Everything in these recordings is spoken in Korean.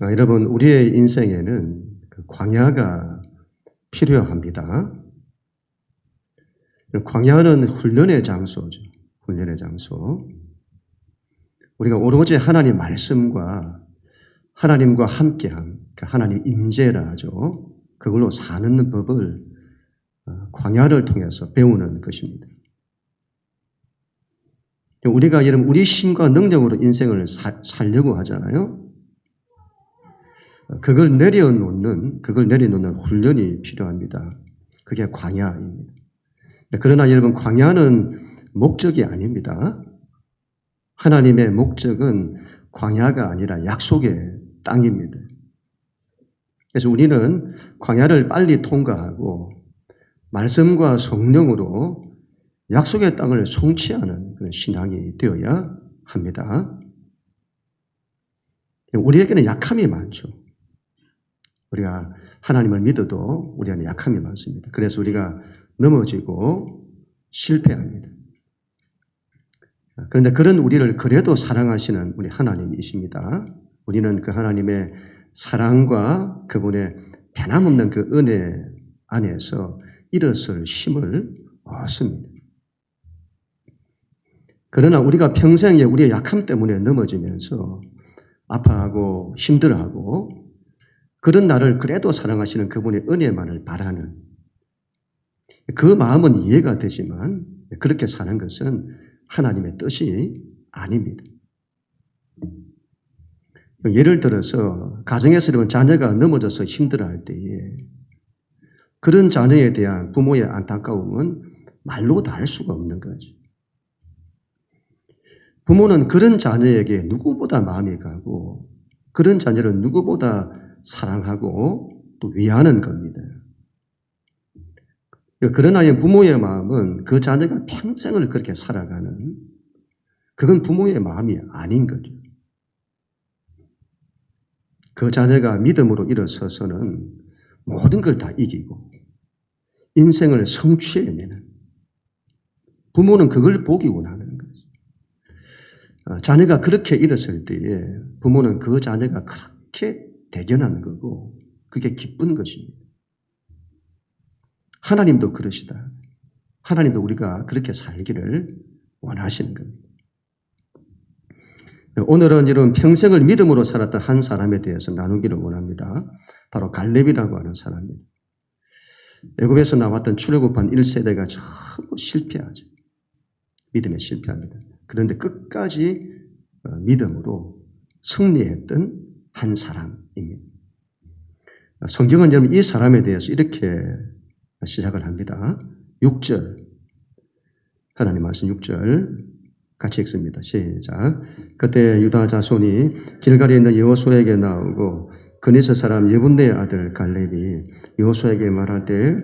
여러분, 우리의 인생에는 광야가 필요합니다. 광야는 훈련의 장소죠. 훈련의 장소. 우리가 오로지 하나님 말씀과 하나님과 함께함, 하나님 임재라 하죠. 그걸로 사는 법을 광야를 통해서 배우는 것입니다. 우리가 여러분 우리 힘과 능력으로 인생을 살려고 하잖아요. 그걸 내려놓는 훈련이 필요합니다. 그게 광야입니다. 그러나 여러분 광야는 목적이 아닙니다. 하나님의 목적은 광야가 아니라 약속의 땅입니다. 그래서 우리는 광야를 빨리 통과하고 말씀과 성령으로 약속의 땅을 성취하는 그런 신앙이 되어야 합니다. 우리에게는 약함이 많죠. 우리가 하나님을 믿어도 우리 안에 약함이 많습니다. 그래서 우리가 넘어지고 실패합니다. 그런데 그런 우리를 그래도 사랑하시는 우리 하나님이십니다. 우리는 그 하나님의 사랑과 그분의 변함없는 그 은혜 안에서 일어설 힘을 얻습니다. 그러나 우리가 평생에 우리의 약함 때문에 넘어지면서 아파하고 힘들어하고 그런 나를 그래도 사랑하시는 그분의 은혜만을 바라는 그 마음은 이해가 되지만 그렇게 사는 것은 하나님의 뜻이 아닙니다. 예를 들어서 가정에서 여러분 자녀가 넘어져서 힘들어할 때에 그런 자녀에 대한 부모의 안타까움은 말로 다 할 수가 없는 거죠. 부모는 그런 자녀에게 누구보다 마음이 가고 그런 자녀를 누구보다 사랑하고 또 위하는 겁니다. 그러나 부모의 마음은 그 자녀가 평생을 그렇게 살아가는 그건 부모의 마음이 아닌 거죠. 그 자녀가 믿음으로 일어서서는 모든 걸 다 이기고 인생을 성취해내는 부모는 그걸 보기 원하는 거죠. 자녀가 그렇게 일어설 때에 부모는 그 자녀가 그렇게 대견하는 거고 그게 기쁜 것입니다. 하나님도 그러시다. 하나님도 우리가 그렇게 살기를 원하시는 겁니다. 오늘은 이런 평생을 믿음으로 살았던 한 사람에 대해서 나누기를 원합니다. 바로 갈렙이라고 하는 사람입니다. 애굽에서 나왔던 출애굽한 1세대가 전부 실패하죠. 믿음에 실패합니다. 그런데 끝까지 믿음으로 승리했던 한 사람입니다. 성경은 여러분 이 사람에 대해서 이렇게 시작을 합니다. 6절 하나님 말씀 6절 같이 읽습니다. 시작. 그때 유다 자손이 길갈에 있는 여호수아에게 나오고 그니스 사람 여분네의 아들 갈렙이 여호수아에게 말할 때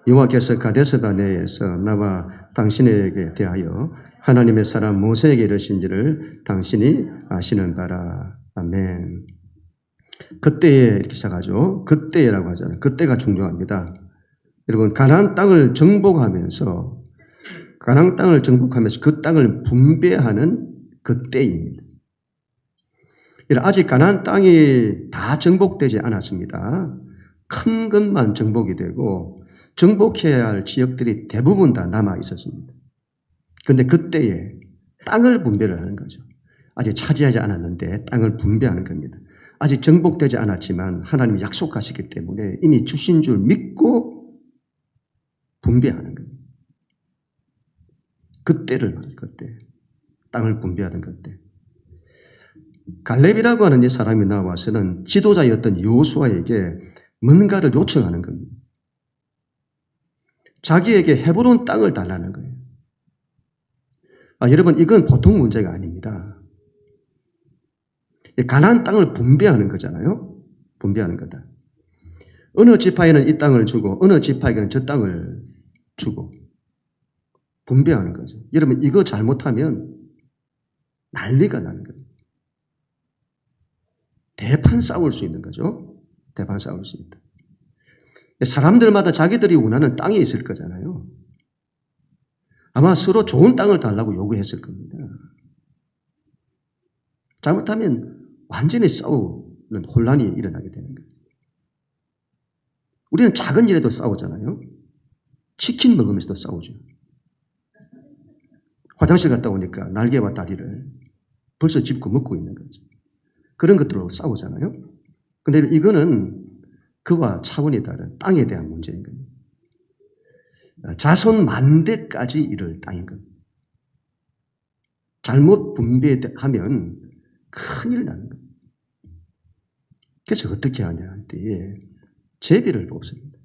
여호와께서 가데스 바네에서 나와 당신에게 대하여 하나님의 사람 모세에게 이르신지를 당신이 아시는 바라. 아멘. 그때에 이렇게 시작하죠. 그때라고 하잖아요. 그때가 중요합니다. 여러분 가나안 땅을 정복하면서 그 땅을 분배하는 그 때입니다. 아직 가나안 땅이 다 정복되지 않았습니다. 큰 것만 정복이 되고 정복해야 할 지역들이 대부분 다 남아 있었습니다. 그런데 그때에 땅을 분배를 하는 거죠. 아직 차지하지 않았는데 땅을 분배하는 겁니다. 아직 정복되지 않았지만 하나님이 약속하시기 때문에 이미 주신 줄 믿고 분배하는 겁니다. 그때를 말해요. 그때. 땅을 분배하던 그때. 갈렙이라고 하는 이 사람이 나와서는 지도자였던 여호수아에게 뭔가를 요청하는 겁니다. 자기에게 헤브론 땅을 달라는 거예요. 여러분 이건 보통 문제가 아닙니다. 가나안 땅을 분배하는 거잖아요. 분배하는 거다. 어느 지파에는 이 땅을 주고 어느 지파에게는 저 땅을 주고 분배하는 거죠. 여러분 이거 잘못하면 난리가 나는 거예요. 대판 싸울 수 있는 거죠. 대판 싸울 수 있다. 사람들마다 자기들이 원하는 땅이 있을 거잖아요. 아마 서로 좋은 땅을 달라고 요구했을 겁니다. 잘못하면 완전히 혼란이 일어나게 되는 거예요. 우리는 작은 일에도 싸우잖아요. 치킨 먹으면서도 싸우죠. 화장실 갔다 오니까 날개와 다리를 벌써 짚고 먹고 있는 거죠. 그런 것들로 싸우잖아요. 근데 이거는 그와 차원이 다른 땅에 대한 문제인 겁니다. 자손 만대까지 이를 땅인 겁니다. 잘못 분배하면 큰일 나는 겁니다. 그래서 어떻게 하냐 할 때에 제비를 뽑습니다.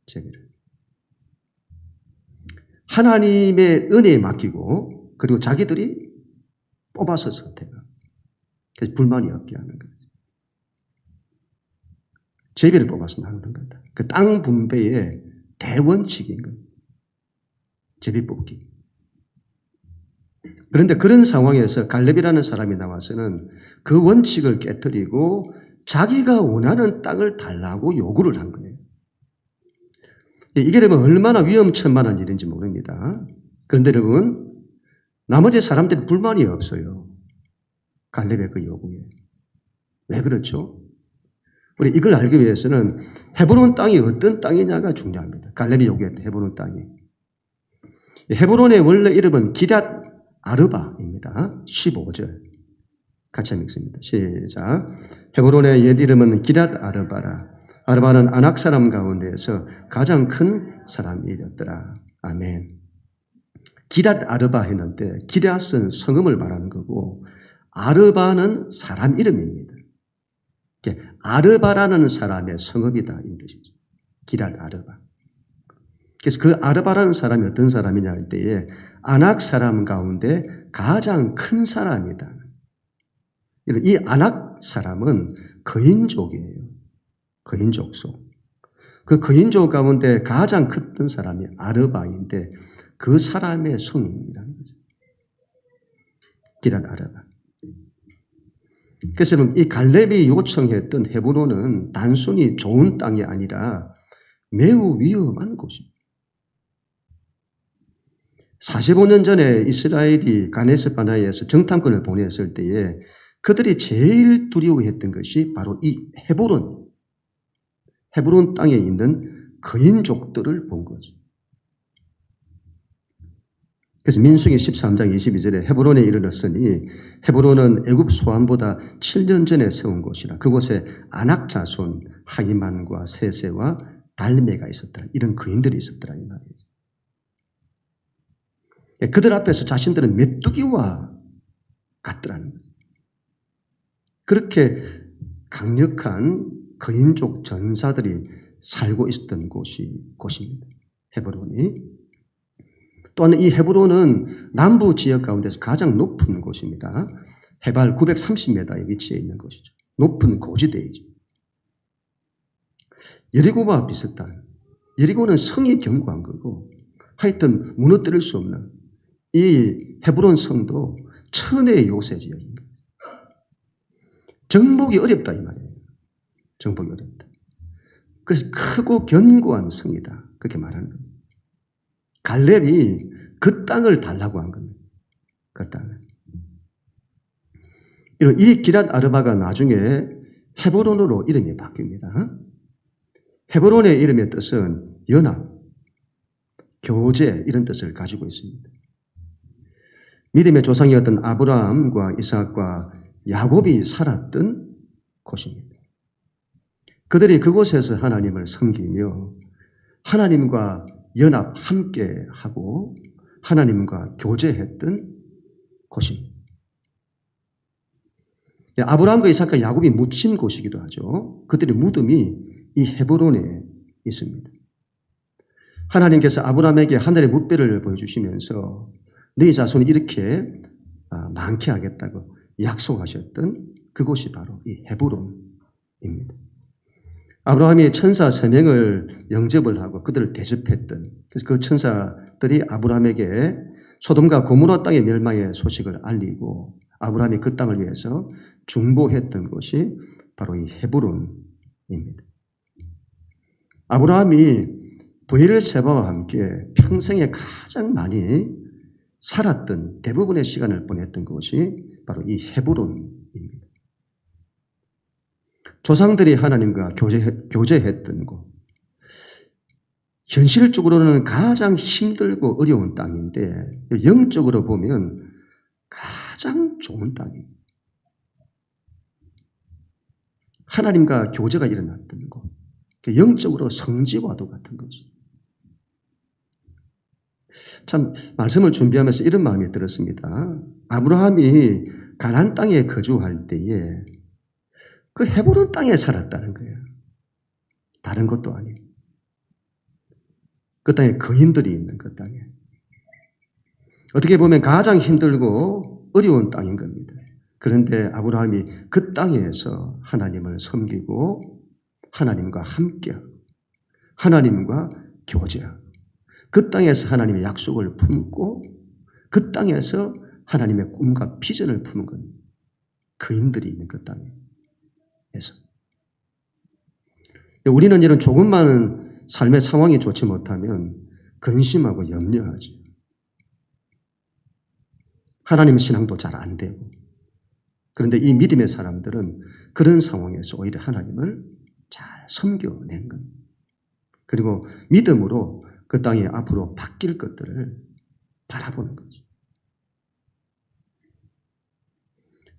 제비를. 하나님의 은혜에 맡기고 그리고 자기들이 뽑아서 선택하고 그래서 불만이 없게 하는 거죠. 제비를 뽑아서 나누는 거다. 그 땅 분배의 대원칙인 거예요. 제비 뽑기. 그런데 그런 상황에서 갈렙이라는 사람이 나와서는 그 원칙을 깨뜨리고 자기가 원하는 땅을 달라고 요구를 한 거예요. 이게 여러분 얼마나 위험천만한 일인지 모릅니다. 그런데 여러분 나머지 사람들이 불만이 없어요. 갈렙의 그 요구에. 왜 그렇죠? 우리 이걸 알기 위해서는 헤브론 땅이 어떤 땅이냐가 중요합니다. 갈렙이 요구했던 헤브론 땅이. 헤브론의 원래 이름은 기럇 아르바입니다. 15절. 같이 한번 읽습니다. 시작. 헤브론의 옛 이름은 기럇 아르바라. 아르바는 아낙 사람 가운데에서 가장 큰 사람이었더라. 아멘. 기럇 아르바 했는데 기럇은 성음을 말하는 거고 아르바는 사람 이름입니다. 아르바라는 사람의 성읍이다 이 뜻이죠. 기럇 아르바. 그래서 그 아르바라는 사람이 어떤 사람이냐 할 때에 아낙 사람 가운데 가장 큰 사람이다. 이 아낙 사람은 거인족이에요. 거인족 속. 그 거인족 가운데 가장 컸던 사람이 아르바인데 그 사람의 성이라는 거죠. 기럇 아르바. 그래서 이 갈렙이 요청했던 헤브론은 단순히 좋은 땅이 아니라 매우 위험한 곳입니다. 45년 전에 이스라엘이 가네스 바나에서 정탐꾼을 보냈을 때에 그들이 제일 두려워했던 것이 바로 이 헤브론 땅에 있는 거인족들을 본 거죠. 그래서 민수기 13장 22절에 헤브론에 이르렀으니 헤브론은 애굽 소환보다 7년 전에 세운 곳이라 그곳에 아낙 자손 하기만과 세세와 달메가 있었더라. 이런 거인들이 있었더라 이 말이죠. 그들 앞에서 자신들은 메뚜기와 같더라는 거예요. 그렇게 강력한 거인족 전사들이 살고 있었던 곳입니다. 헤브론이. 또한 이 헤브론은 남부 지역 가운데서 가장 높은 곳입니다. 해발 930m에 위치해 있는 곳이죠. 높은 고지대이죠. 여리고와 비슷한, 여리고는 성이 견고한 거고 하여튼 무너뜨릴 수 없는 이 헤브론 성도 천의 요새 지역입니다. 정복이 어렵다 이 말이에요. 정복이 어렵다. 그래서 크고 견고한 성이다. 그렇게 말하는 겁니다. 갈렙이 그 땅을 달라고 한 겁니다. 그 땅을. 이 기럇 아르바가 나중에 헤브론으로 이름이 바뀝니다. 헤브론의 이름의 뜻은 연합, 교제 이런 뜻을 가지고 있습니다. 믿음의 조상이었던 아브라함과 이삭과 야곱이 살았던 곳입니다. 그들이 그곳에서 하나님을 섬기며 하나님과 연합 함께 하고 하나님과 교제했던 곳입니다. 아브라함과 이삭과 야곱이 묻힌 곳이기도 하죠. 그들의 무덤이 이 헤브론에 있습니다. 하나님께서 아브라함에게 하늘의 뭇배를 보여주시면서 네 자손이 이렇게 많게 하겠다고 약속하셨던 그곳이 바로 이 헤브론입니다. 아브라함이 천사 3명을 영접을 하고 그들을 대접했던, 그래서 그 천사들이 아브라함에게 소돔과 고모라 땅의 멸망의 소식을 알리고 아브라함이 그 땅을 위해서 중보했던 곳이 바로 이 헤브론입니다. 아브라함이 브엘세바와 함께 평생에 가장 많이 살았던 대부분의 시간을 보냈던 곳이 바로 이 헤브론입니다. 조상들이 하나님과 교제했던 곳, 현실적으로는 가장 힘들고 어려운 땅인데 영적으로 보면 가장 좋은 땅입니다. 하나님과 교제가 일어났던 곳, 영적으로 성지와도 같은 거죠. 참 말씀을 준비하면서 이런 마음이 들었습니다. 아브라함이 가나안 땅에 거주할 때에 그 헤브론 땅에 살았다는 거예요. 다른 것도 아니에요. 그 땅에 거인들이 있는 그 땅에. 어떻게 보면 가장 힘들고 어려운 땅인 겁니다. 그런데 아브라함이 그 땅에서 하나님을 섬기고 하나님과 함께하고 하나님과 교제하고 그 땅에서 하나님의 약속을 품고 그 땅에서 하나님의 꿈과 비전을 품은 겁니다. 거인들이 있는 그 땅에서. 우리는 이런 조금만 삶의 상황이 좋지 못하면 근심하고 염려하죠. 하나님 신앙도 잘 안 되고. 그런데 이 믿음의 사람들은 그런 상황에서 오히려 하나님을 잘 섬겨낸 겁니다. 그리고 믿음으로 그 땅이 앞으로 바뀔 것들을 바라보는 거죠.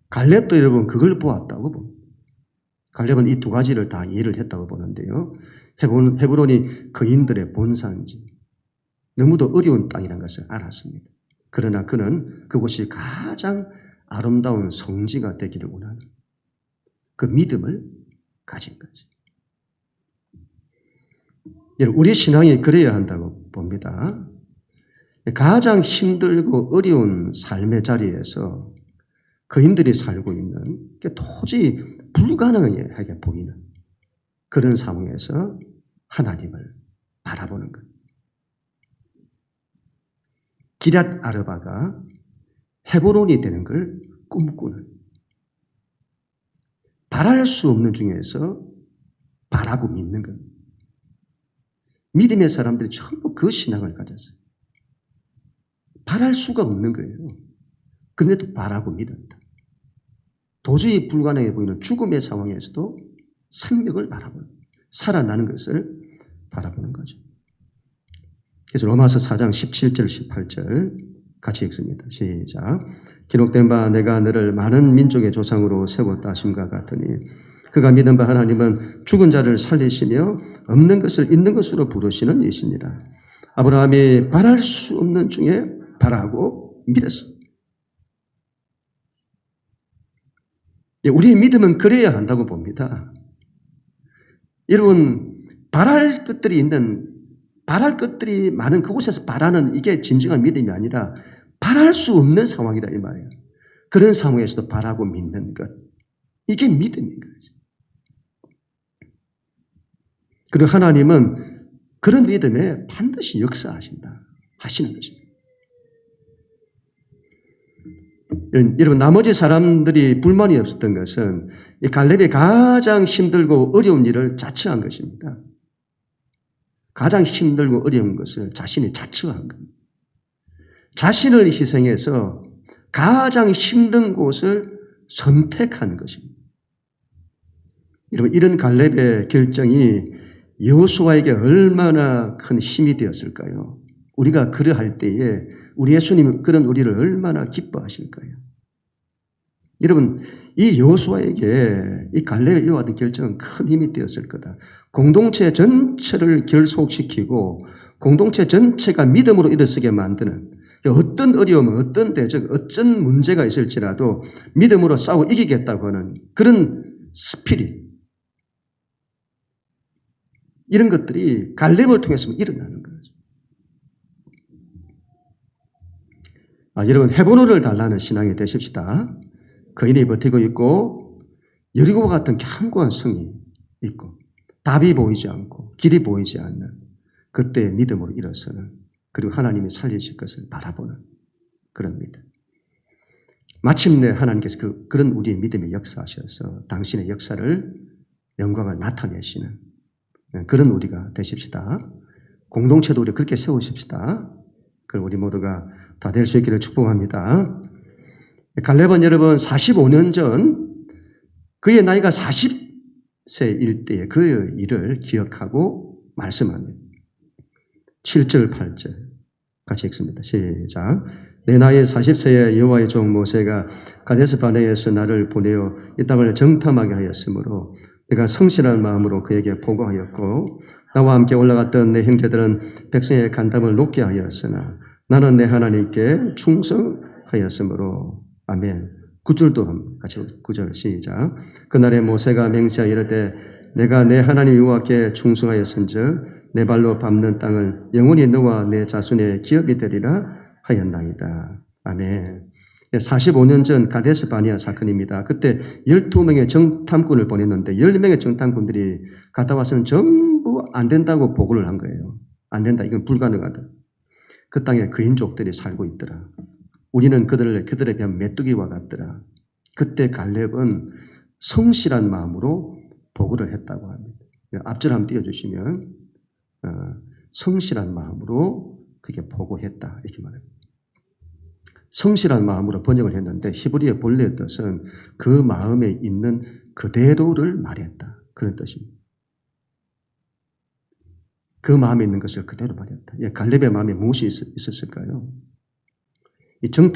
갈렙도 여러분 그걸 보았다고 봅니다. 갈렙은 이 두 가지를 다 이해를 했다고 보는데요. 헤브론이 거인들의 본산지, 너무도 어려운 땅이라는 것을 알았습니다. 그러나 그는 그곳이 가장 아름다운 성지가 되기를 원하는 그 믿음을 가진 거죠. 우리 신앙이 그래야 한다고 봅니다. 가장 힘들고 어려운 삶의 자리에서 거인들이 살고 있는 도저히 불가능하게 보이는 그런 상황에서 하나님을 바라보는 것. 기럇 아르바가 헤브론이 되는 걸 꿈꾸는, 바랄 수 없는 중에서 바라고 믿는 겁니다. 믿음의 사람들이 전부 그 신앙을 가졌어요. 바랄 수가 없는 거예요. 그런데도 바라고 믿었다. 도저히 불가능해 보이는 죽음의 상황에서도 생명을 바라보는, 살아나는 것을 바라보는 거죠. 그래서 로마서 4장 17절 18절 같이 읽습니다. 시작. 기록된 바 내가 너를 많은 민족의 조상으로 세웠다 하심과 같으니 그가 믿은 바 하나님은 죽은 자를 살리시며 없는 것을 있는 것으로 부르시는 이시니라. 아브라함이 바랄 수 없는 중에 바라고 믿었습니다. 우리의 믿음은 그래야 한다고 봅니다. 여러분, 바랄 것들이 많은 그곳에서 바라는 이게 진정한 믿음이 아니라 바랄 수 없는 상황이라 이 말이에요. 그런 상황에서도 바라고 믿는 것. 이게 믿음인 거죠. 그리고 하나님은 그런 믿음에 반드시 역사하신다. 하시는 것입니다. 여러분, 나머지 사람들이 불만이 없었던 것은 이 갈렙이 가장 힘들고 어려운 일을 자처한 것입니다. 가장 힘들고 어려운 것을 자신이 자처한 겁니다. 자신을 희생해서 가장 힘든 곳을 선택한 것입니다. 여러분, 이런 갈렙의 결정이 여호수아에게 얼마나 큰 힘이 되었을까요? 우리가 그러할 때에 우리 예수님은 그런 우리를 얼마나 기뻐하실까요? 여러분, 이 여호수아에게 이 갈렙의 이와 같은 결정은 큰 힘이 되었을 거다. 공동체 전체를 결속시키고 공동체 전체가 믿음으로 일어서게 만드는 어떤 어려움, 어떤 대적, 어떤 문제가 있을지라도 믿음으로 싸워 이기겠다고 하는 그런 스피릿, 이런 것들이 갈렙을 통해서 일어나는 거죠. 여러분, 헤브론을 달라는 신앙이 되십시다. 거인이 버티고 있고 여리고와 같은 견고한 성이 있고 답이 보이지 않고 길이 보이지 않는 그때의 믿음으로 일어서는, 그리고 하나님이 살리실 것을 바라보는 그런 믿음. 마침내 하나님께서 그런 우리의 믿음에 역사하셔서 당신의 역사를, 영광을 나타내시는 그런 우리가 되십시다. 공동체도 우리 그렇게 세우십시다. 그럼 우리 모두가 다 될 수 있기를 축복합니다. 갈렙은 여러분 45년 전 그의 나이가 일때의 그 일을 기억하고 말씀합니다. 7절, 8절 같이 읽습니다. 시작. 내 나이 40세에 여호와의 종 모세가 가데스 바네에서 나를 보내어 이 땅을 정탐하게 하였으므로 내가 성실한 마음으로 그에게 보고하였고 나와 함께 올라갔던 내 형제들은 백성의 간담을 높게 하였으나 나는 내 하나님께 충성하였으므로. 아멘. 9절도 같이 9절 시작. 그날에 모세가 맹세하여 이르되 내가 내 하나님 여호와께 충성하였은즉 내 발로 밟는 땅을 영원히 너와 내 자손의 기업이 되리라 하였나이다. 아멘. 45년 전 가데스 바네아 사건입니다. 그때 12명의 정탐꾼을 보냈는데 10명의 정탐꾼들이 갔다 와서는 전부 안 된다고 보고를 한 거예요. 안 된다. 이건 불가능하다. 그 땅에 그인족들이 살고 있더라. 우리는 그들에 비하면 메뚜기와 같더라. 그때 갈렙은 성실한 마음으로 보고를 했다고 합니다. 앞줄 한번 띄워주시면 성실한 마음으로 그게 보고했다 이렇게 말합니다. 성실한 마음으로 번역을 했는데 히브리의 본래 뜻은 그 마음에 있는 그대로를 말했다. 그런 뜻입니다. 그 마음에 있는 것을 그대로 말했다. 갈렙의 마음에 무엇이 있었을까요?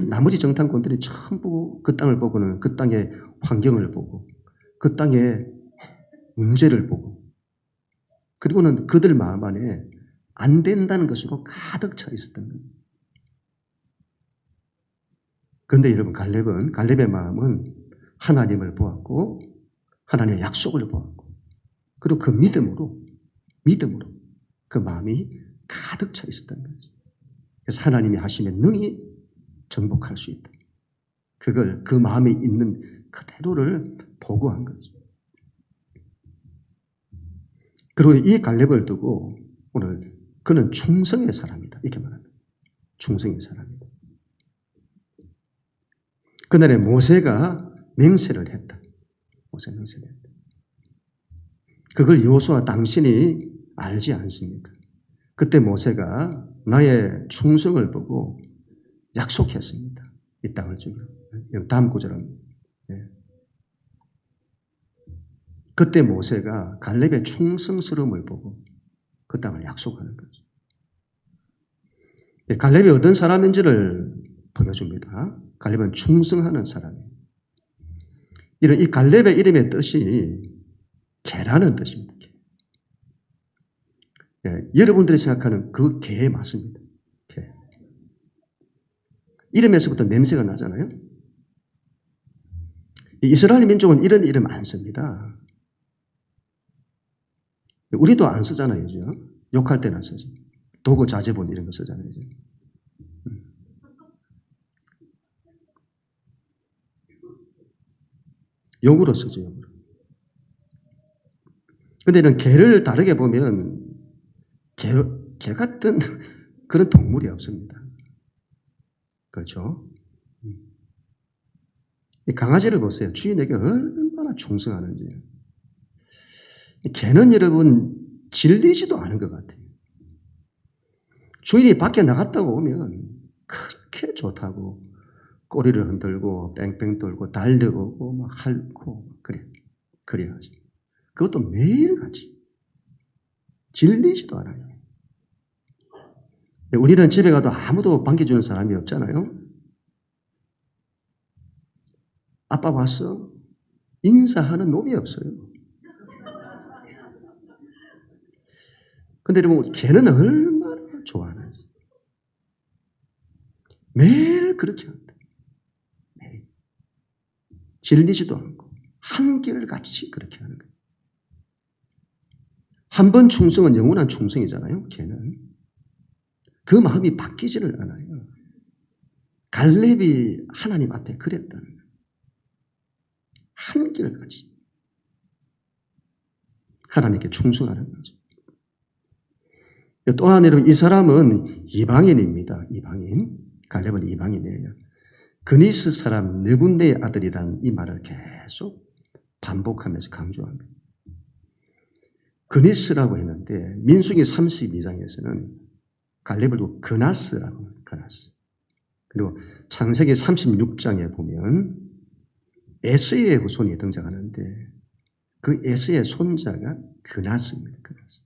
나머지 정탐꾼들이 전부 그 땅을 보고는 그 땅의 환경을 보고 그 땅의 문제를 보고 그리고는 그들 마음 안에 안 된다는 것으로 가득 차 있었던 겁니다. 그런데 여러분 갈렙의 마음은 하나님을 보았고 하나님의 약속을 보았고 그리고 그 믿음으로 그 마음이 가득 차 있었던 거죠. 그래서 하나님이 하시면 능히 정복할 수 있다. 그걸 그 마음에 있는 그대로를 보고한 거죠. 그리고 이 갈렙을 두고 오늘 그는 충성의 사람이다 이렇게 말합니다. 충성의 사람이다. 그날에 모세가 맹세를 했다. 그걸 여호수아 당신이 알지 않습니까? 그때 모세가 나의 충성을 보고 약속했습니다. 이 땅을 주기로. 다음 구절은 그때 모세가 갈렙의 충성스러움을 보고 그 땅을 약속하는 거죠. 갈렙이 어떤 사람인지를 보여줍니다. 갈렙은 충성하는 사람이에요. 이 갈렙의 이름의 뜻이 개라는 뜻입니다. 여러분들이 생각하는 그 개 맞습니다. 개. 이름에서부터 냄새가 나잖아요. 이스라엘 민족은 이런 이름 안 씁니다. 우리도 안 쓰잖아요. 그죠? 욕할 때는 쓰지. 도구 자제본 이런 거 쓰잖아요. 그죠? 욕으로 쓰죠. 욕으로. 근데 이런 개를 다르게 보면 개 같은 그런 동물이 없습니다. 그렇죠? 이 강아지를 보세요. 주인에게 얼마나 충성하는지. 개는 여러분 질리지도 않은 것 같아요. 주인이 밖에 나갔다고 오면 그렇게 좋다고 꼬리를 흔들고 뺑뺑 돌고 달려오고 막 핥고 그래 하지. 그것도 매일같이 질리지도 않아요. 우리는 집에 가도 아무도 반겨주는 사람이 없잖아요. 아빠 왔어? 인사하는 놈이 없어요. 근데 여러분 개는 얼마나 좋아하는지. 매일 그렇게 한다. 매일. 질리지도 않고 한결같이 그렇게 하는 거예요. 한 번 충성은 영원한 충성이잖아요. 개는. 그 마음이 바뀌지를 않아요. 갈렙이 하나님 앞에 그랬다는 거예요. 한결같이 하나님께 충성하는 거죠. 또한 여러분 이 사람은 이방인입니다. 이방인. 갈렙은 이방인이에요. 그니스 사람 느분네의 아들이라는 이 말을 계속 반복하면서 강조합니다. 그니스라고 했는데 민수기 32장에서는 갈렙을 두고 그나스라고 해요. 그나스. 그리고 창세기 36장에 보면 에서의 후손이 등장하는데 그 에서의 손자가 그나스입니다. 그나스.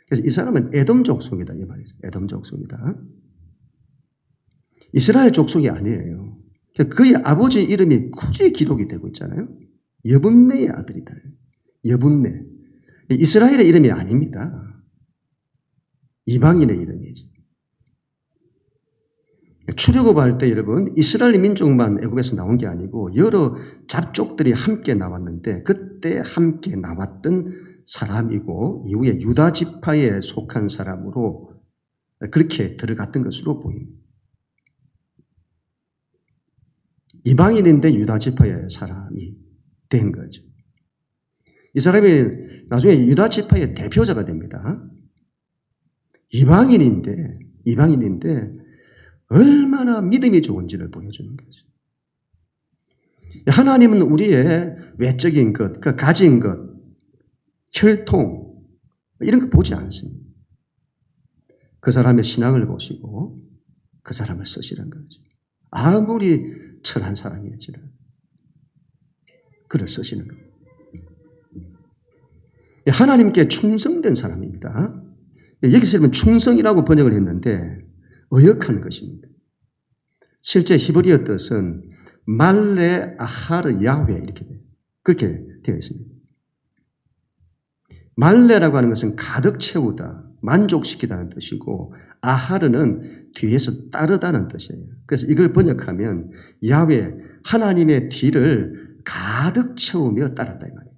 그래서 이 사람은 에돔 족속이다 이 말이죠. 에돔 족속이다. 이스라엘 족속이 아니에요. 그의 아버지 이름이 굳이 기록이 되고 있잖아요. 여분네의 아들이다. 여분네. 이스라엘의 이름이 아닙니다. 이방인의 이름이지. 출애굽할 때 여러분 이스라엘 민족만 애굽에서 나온 게 아니고 여러 잡족들이 함께 나왔는데 그때 함께 나왔던 사람이고 이후에 유다 지파에 속한 사람으로 그렇게 들어갔던 것으로 보입니다. 이방인인데 유다 지파의 사람이 된 거죠. 이 사람이 나중에 유다 지파의 대표자가 됩니다. 이방인인데 얼마나 믿음이 좋은지를 보여주는 거죠. 하나님은 우리의 외적인 것, 그 가진 것, 혈통 이런 거 보지 않습니다. 그 사람의 신앙을 보시고 그 사람을 쓰시는 거죠. 아무리 천한 사람이었지만 그를 쓰시는 거예요. 하나님께 충성된 사람입니다. 여기서 여러분 충성이라고 번역을 했는데 의역한 것입니다. 실제 히브리어 뜻은 말레 아하르 야훼 이렇게 돼요. 그렇게 되어 있습니다. 말레라고 하는 것은 가득 채우다, 만족시키다는 뜻이고 아하르는 뒤에서 따르다는 뜻이에요. 그래서 이걸 번역하면 야훼, 하나님의 뒤를 가득 채우며 따랐다 이 말이에요.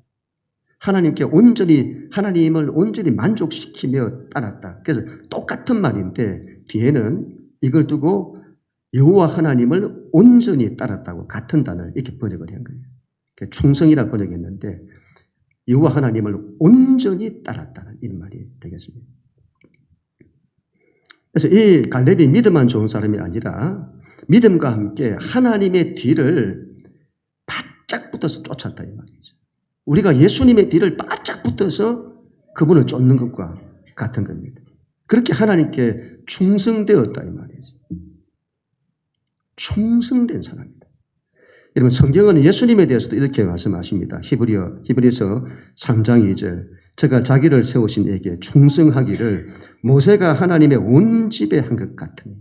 하나님을 온전히 만족시키며 따랐다. 그래서 똑같은 말인데 뒤에는 이걸 두고 여호와 하나님을 온전히 따랐다고 같은 단어를 이렇게 번역을 한 거예요. 충성이라 번역했는데 여호와 하나님을 온전히 따랐다는 이 말이 되겠습니다. 그래서 이 갈렙이 믿음만 좋은 사람이 아니라 믿음과 함께 하나님의 뒤를 바짝 붙어서 쫓았다 이 말이죠. 우리가 예수님의 뒤를 바짝 붙어서 그분을 쫓는 것과 같은 겁니다. 그렇게 하나님께 충성되었다 이 말이죠. 충성된 사람입니다. 여러분 성경은 예수님에 대해서도 이렇게 말씀하십니다. 히브리서 3장 2절 저가 자기를 세우신 이에게 충성하기를 모세가 하나님의 온 집에 한 것 같으니.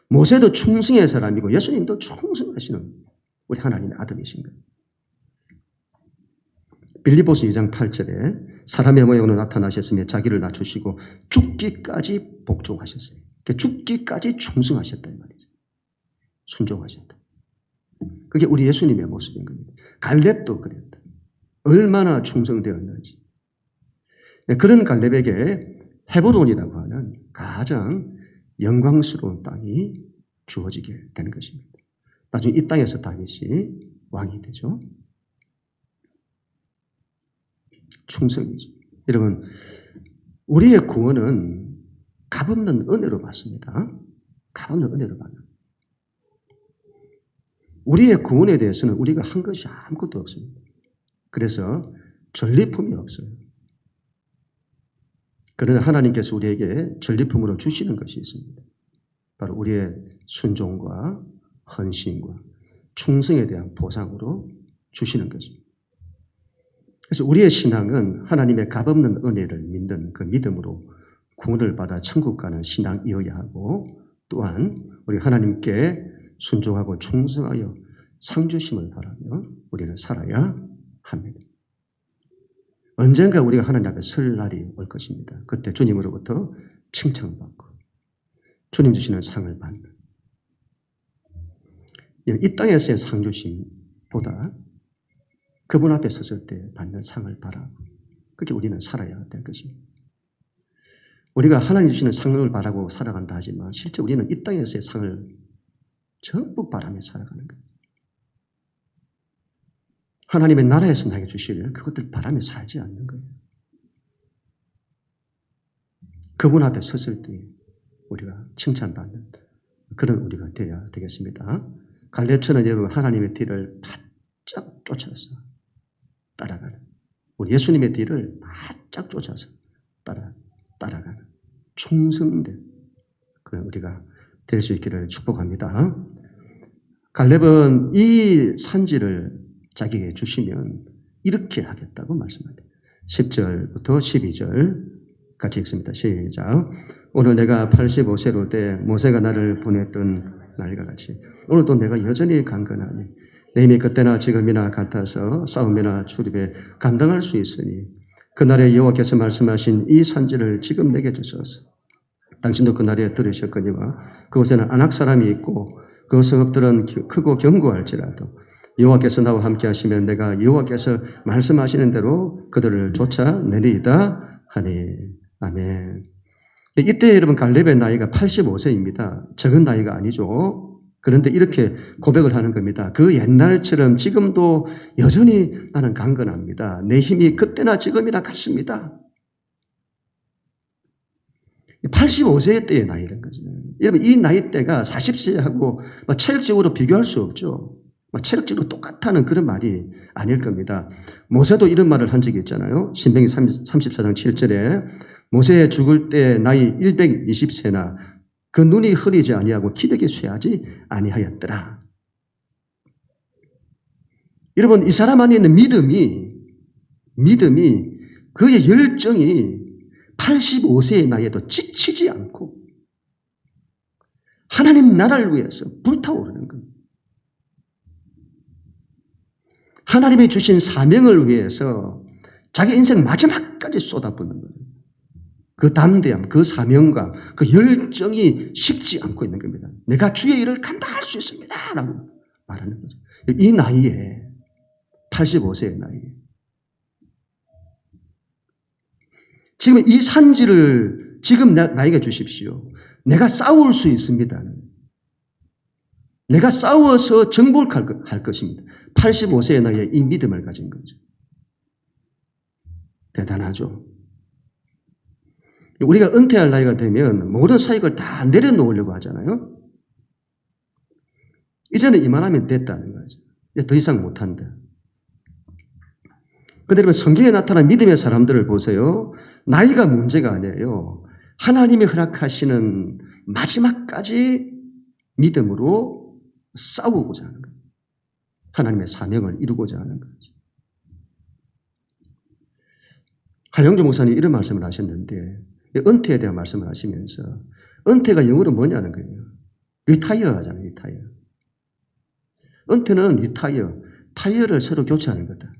모세도 충성의 사람이고 예수님도 충성하시는 우리 하나님의 아들이신 거예요. 빌립보서 2장 8절에 사람의 모양으로 나타나셨으며 자기를 낮추시고 죽기까지 복종하셨어요. 죽기까지 충성하셨다 이 말이죠. 순종하셨다. 그게 우리 예수님의 모습인 겁니다. 갈렙도 그랬다. 얼마나 충성되었는지. 그런 갈렙에게 헤브론이라고 하는 가장 영광스러운 땅이 주어지게 되는 것입니다. 나중에 이 땅에서 다윗이 왕이 되죠. 충성이죠. 여러분, 우리의 구원은 값없는 은혜로 받습니다. 값없는 은혜로 받는. 우리의 구원에 대해서는 우리가 한 것이 아무것도 없습니다. 그래서 전리품이 없어요. 그러나 하나님께서 우리에게 전리품으로 주시는 것이 있습니다. 바로 우리의 순종과 헌신과 충성에 대한 보상으로 주시는 것입니다. 그래서 우리의 신앙은 하나님의 값없는 은혜를 믿는 그 믿음으로 구원을 받아 천국 가는 신앙이어야 하고 또한 우리 하나님께 순종하고 충성하여 상 주심을 바라며 우리는 살아야 합니다. 언젠가 우리가 하나님 앞에 설 날이 올 것입니다. 그때 주님으로부터 칭찬받고 주님 주시는 상을 받는 이 땅에서의 상 주심보다 그분 앞에 섰을 때 받는 상을 바라고 그렇게 우리는 살아야 될 것입니다. 우리가 하나님 주시는 상을 바라고 살아간다 하지만 실제 우리는 이 땅에서의 상을 전부 바라며 살아가는 거예요. 하나님의 나라에서 나에게 주실 그것들 바라며 살지 않는 거예요. 그분 앞에 섰을 때 우리가 칭찬받는 그런 우리가 되어야 되겠습니다. 갈렙처럼 여러분 하나님의 뒤를 바짝 쫓아서 따라가는 우리 예수님의 뒤를 바짝 쫓아서 따라가는 충성된 그런 우리가 될 수 있기를 축복합니다. 갈렙은 이 산지를 자기에게 주시면 이렇게 하겠다고 말씀합니다. 10절부터 12절 같이 읽습니다. 시작. 오늘 내가 85세로 돼 모세가 나를 보냈던 날과 같이 오늘도 내가 여전히 강건하니 내 힘이 그때나 지금이나 같아서 싸움이나 출입에 감당할 수 있으니 그날에 여호와께서 말씀하신 이 산지를 지금 내게 주소서. 당신도 그날에 들으셨거니와 그곳에는 안악 사람이 있고 그 성읍들은 크고 견고할지라도 여호와께서 나와 함께 하시면 내가 여호와께서 말씀하시는 대로 그들을 쫓아내리이다 하니. 아멘. 이때 여러분 갈렙의 나이가 85세입니다. 적은 나이가 아니죠. 그런데 이렇게 고백을 하는 겁니다. 그 옛날처럼 지금도 여전히 나는 강건합니다. 내 힘이 그때나 지금이나 같습니다. 85세 때의 나이라는 거죠. 여러분 이 나이대가 40세하고 체력적으로 비교할 수 없죠. 체력적으로 똑같다는 그런 말이 아닐 겁니다. 모세도 이런 말을 한 적이 있잖아요. 신명기 34장 7절에 모세 죽을 때 나이 120세나 그 눈이 흐리지 아니하고 기력이 쇠하지 아니하였더라. 여러분 이 사람 안에 있는 믿음이 그의 열정이 85세의 나이에도 지치지 않고 하나님 나라를 위해서 불타오르는 겁니다. 하나님이 주신 사명을 위해서 자기 인생 마지막까지 쏟아붓는 거예요. 그 담대함, 그 사명과 그 열정이 식지 않고 있는 겁니다. 내가 주의 일을 감당할 수 있습니다 라고 말하는 거죠. 이 나이에 85세의 나이에 지금 이 산지를 지금 나에게 주십시오. 내가 싸울 수 있습니다. 내가 싸워서 정복할 것입니다. 85세의 나이에 이 믿음을 가진 거죠. 대단하죠. 우리가 은퇴할 나이가 되면 모든 사역을 다 내려놓으려고 하잖아요. 이제는 이만하면 됐다는 거죠. 이제 더 이상 못한다. 그런데 여러분 성경에 나타난 믿음의 사람들을 보세요. 나이가 문제가 아니에요. 하나님이 허락하시는 마지막까지 믿음으로 싸우고자 하는 거예요. 하나님의 사명을 이루고자 하는 거죠. 한영조 목사님이 이런 말씀을 하셨는데 은퇴에 대한 말씀을 하시면서 은퇴가 영어로 뭐냐는 거예요. 리타이어 하잖아요. 리타이어. 은퇴는 리타이어. 타이어를 새로 교체하는 거다.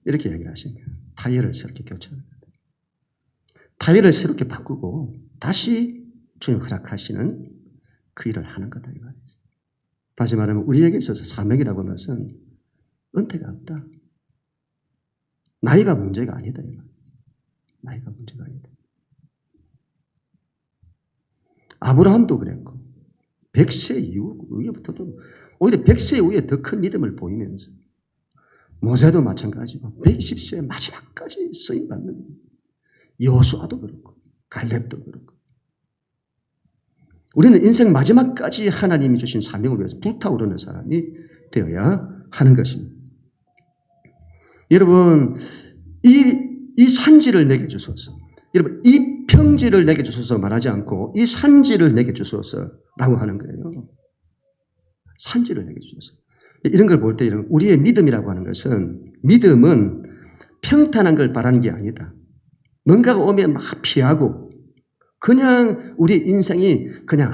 이렇게 얘기를 하신 거예요. 타이어를 새롭게 교체하는 거다. 타이어를 새롭게 바꾸고 다시 주님 허락하시는 그 일을 하는 거다. 이 말이죠. 다시 말하면 우리에게 있어서 사명이라고 하는 것은 은퇴가 없다. 나이가 문제가 아니다. 이 말이죠. 나이가 문제가 아니다. 아브라함도 그랬고 100세 이후부터도 오히려 100세 이후에 더 큰 믿음을 보이면서 모세도 마찬가지고 120세 마지막까지 쓰임받는 여호수아도 그렇고 갈렙도 그렇고 우리는 인생 마지막까지 하나님이 주신 사명을 위해서 불타오르는 사람이 되어야 하는 것입니다. 여러분 이 산지를 내게 주소서. 여러분 이 평지를 내게 주소서 말하지 않고 이 산지를 내게 주소서라고 하는 거예요. 산지를 내게 주소서. 이런 걸 볼 때 우리의 믿음이라고 하는 것은 믿음은 평탄한 걸 바라는 게 아니다. 뭔가가 오면 막 피하고 그냥 우리 인생이 그냥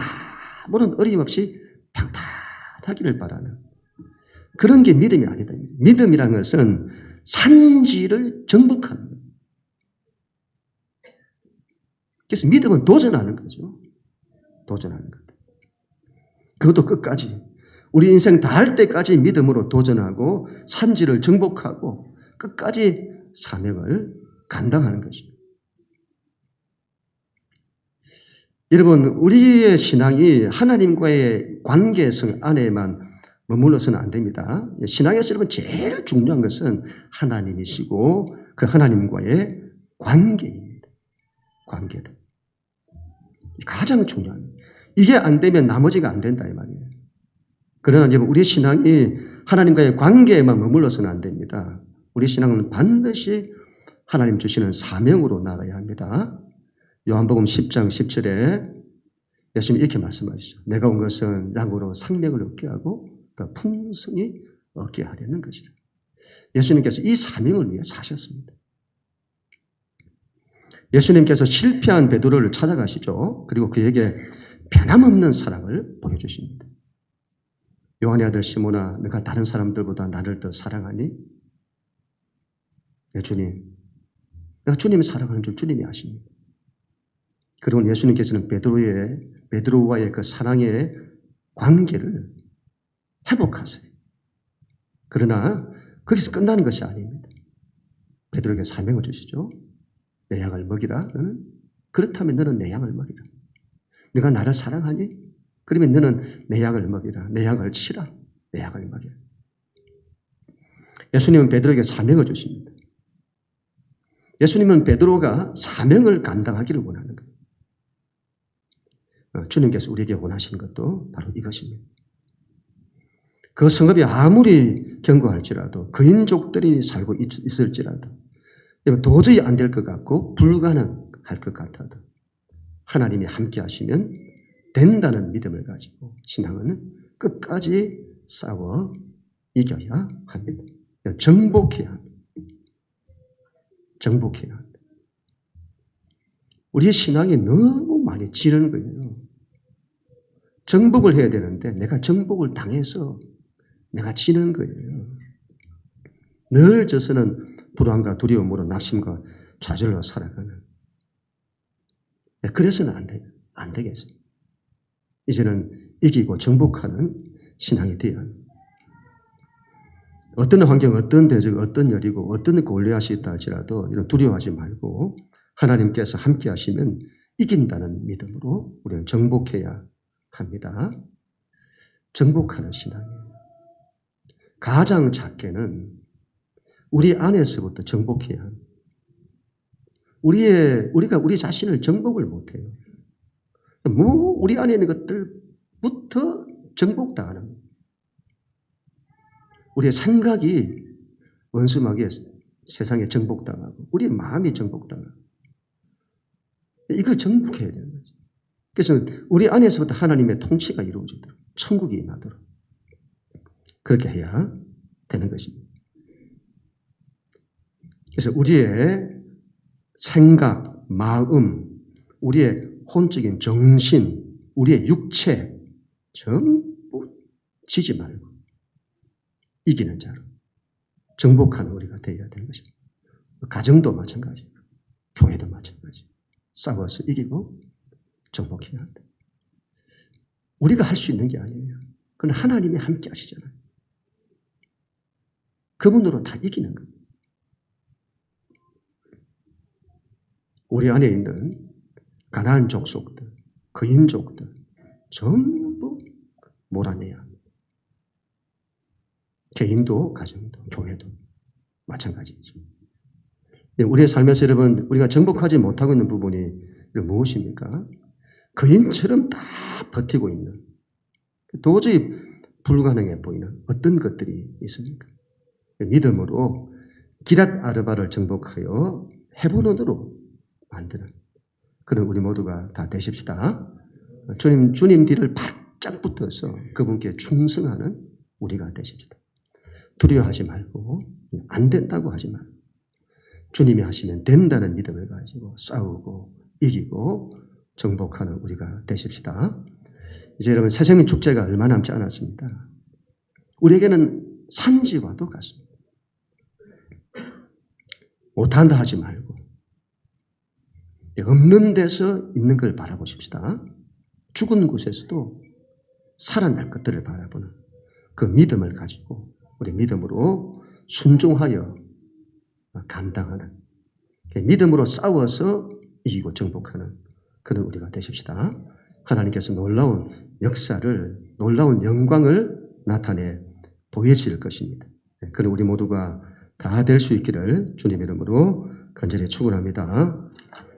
아무런 어림없이 평탄하기를 바라는 그런 게 믿음이 아니다. 믿음이라는 것은 산지를 정복하는 거예요. 그래서 믿음은 도전하는 거죠. 도전하는 것. 그것도 끝까지. 우리 인생 다 할 때까지 믿음으로 도전하고 산지를 정복하고 끝까지 사명을 감당하는 것입니다. 여러분, 우리의 신앙이 하나님과의 관계성 안에만 머물러서는 안 됩니다. 신앙에서 여러분 제일 중요한 것은 하나님이시고 그 하나님과의 관계입니다. 관계다. 가장 중요합니다. 이게 안 되면 나머지가 안 된다 이 말이에요. 그러나 여러분 우리 신앙이 하나님과의 관계에만 머물러서는 안 됩니다. 우리 신앙은 반드시 하나님 주시는 사명으로 나가야 합니다. 요한복음 10장 17에 예수님이 이렇게 말씀하시죠. 내가 온 것은 양으로 생명을 얻게 하고 더 풍성히 얻게 하려는 것이다. 예수님께서 이 사명을 위해 사셨습니다. 예수님께서 실패한 베드로를 찾아가시죠. 그리고 그에게 변함없는 사랑을 보여주십니다. 요한의 아들 시몬아, 내가 다른 사람들보다 나를 더 사랑하니? 네, 주님. 내가 주님을 사랑하는 줄 주님이 아십니다. 그리고 예수님께서는 베드로와의 그 사랑의 관계를 회복하세요. 그러나 거기서 끝나는 것이 아닙니다. 베드로에게 사명을 주시죠. 내 양을 먹이라. 너는? 그렇다면 너는 내 양을 먹이라. 네가 나를 사랑하니? 그러면 너는 내 양을 먹이라. 내 양을 치라. 내 양을 먹이라. 예수님은 베드로에게 사명을 주십니다. 예수님은 베드로가 사명을 감당하기를 원하는 거예요. 주님께서 우리에게 원하시는 것도 바로 이것입니다. 그 성읍이 아무리 견고할지라도 거인족들이 살고 있을지라도 도저히 안 될 것 같고 불가능할 것 같아도 하나님이 함께 하시면 된다는 믿음을 가지고 신앙은 끝까지 싸워 이겨야 합니다. 정복해야 합니다. 정복해야 합니다. 우리의 신앙이 너무 많이 지는 거예요. 정복을 해야 되는데 내가 정복을 당해서 내가 지는 거예요. 늘 져서는 불안과 두려움으로 낙심과 좌절로 살아가는. 그래서는 안 되겠어요. 이제는 이기고 정복하는 신앙이 되어야 합니다. 어떤 환경, 어떤 대적, 어떤 열이고 어떤 골리앗이 있다 할지라도 이런 두려워하지 말고 하나님께서 함께 하시면 이긴다는 믿음으로 우리는 정복해야 합니다. 정복하는 신앙이에요. 가장 작게는 우리 안에서부터 정복해야 합니다. 우리가 우리 자신을 정복을 못해요. 우리 안에 있는 것들부터 정복당하는 거예요. 우리의 생각이 원수마귀의 세상에 정복당하고 우리의 마음이 정복당하고 이걸 정복해야 되는 거죠. 그래서 우리 안에서부터 하나님의 통치가 이루어지도록 천국이 임하도록 그렇게 해야 되는 것입니다. 그래서 우리의 생각, 마음, 우리의 혼적인 정신, 우리의 육체 전부 지지 말고 이기는 자로 정복하는 우리가 되어야 되는 것입니다. 가정도 마찬가지고 교회도 마찬가지고 싸워서 이기고 정복해야 한다. 우리가 할 수 있는 게 아니에요. 그건 하나님이 함께 하시잖아요. 그분으로 다 이기는 거예요. 우리 안에 있는 가나안 족속들, 거인족들 전부 몰아내야 합니다. 개인도 가정도 교회도 마찬가지죠. 우리의 삶에서 여러분 우리가 정복하지 못하고 있는 부분이 무엇입니까? 거인처럼 다 버티고 있는 도저히 불가능해 보이는 어떤 것들이 있습니까? 믿음으로 기랏 아르바를 정복하여 헤브론으로 만드는 그런 우리 모두가 다 되십시다. 주님 뒤를 바짝 붙어서 그분께 충성하는 우리가 되십시다. 두려워하지 말고 안 된다고 하지 말고 주님이 하시면 된다는 믿음을 가지고 싸우고 이기고 정복하는 우리가 되십시다. 이제 여러분 새생민 축제가 얼마 남지 않았습니다. 우리에게는 산지와도 같습니다. 못한다 하지 말고 없는 데서 있는 걸 바라보십시다. 죽은 곳에서도 살아날 것들을 바라보는 그 믿음을 가지고 우리 믿음으로 순종하여 감당하는 믿음으로 싸워서 이기고 정복하는 그런 우리가 되십시다. 하나님께서 놀라운 역사를 놀라운 영광을 나타내 보여질 것입니다. 그런 우리 모두가 다 될 수 있기를 주님 이름으로 간절히 축원합니다.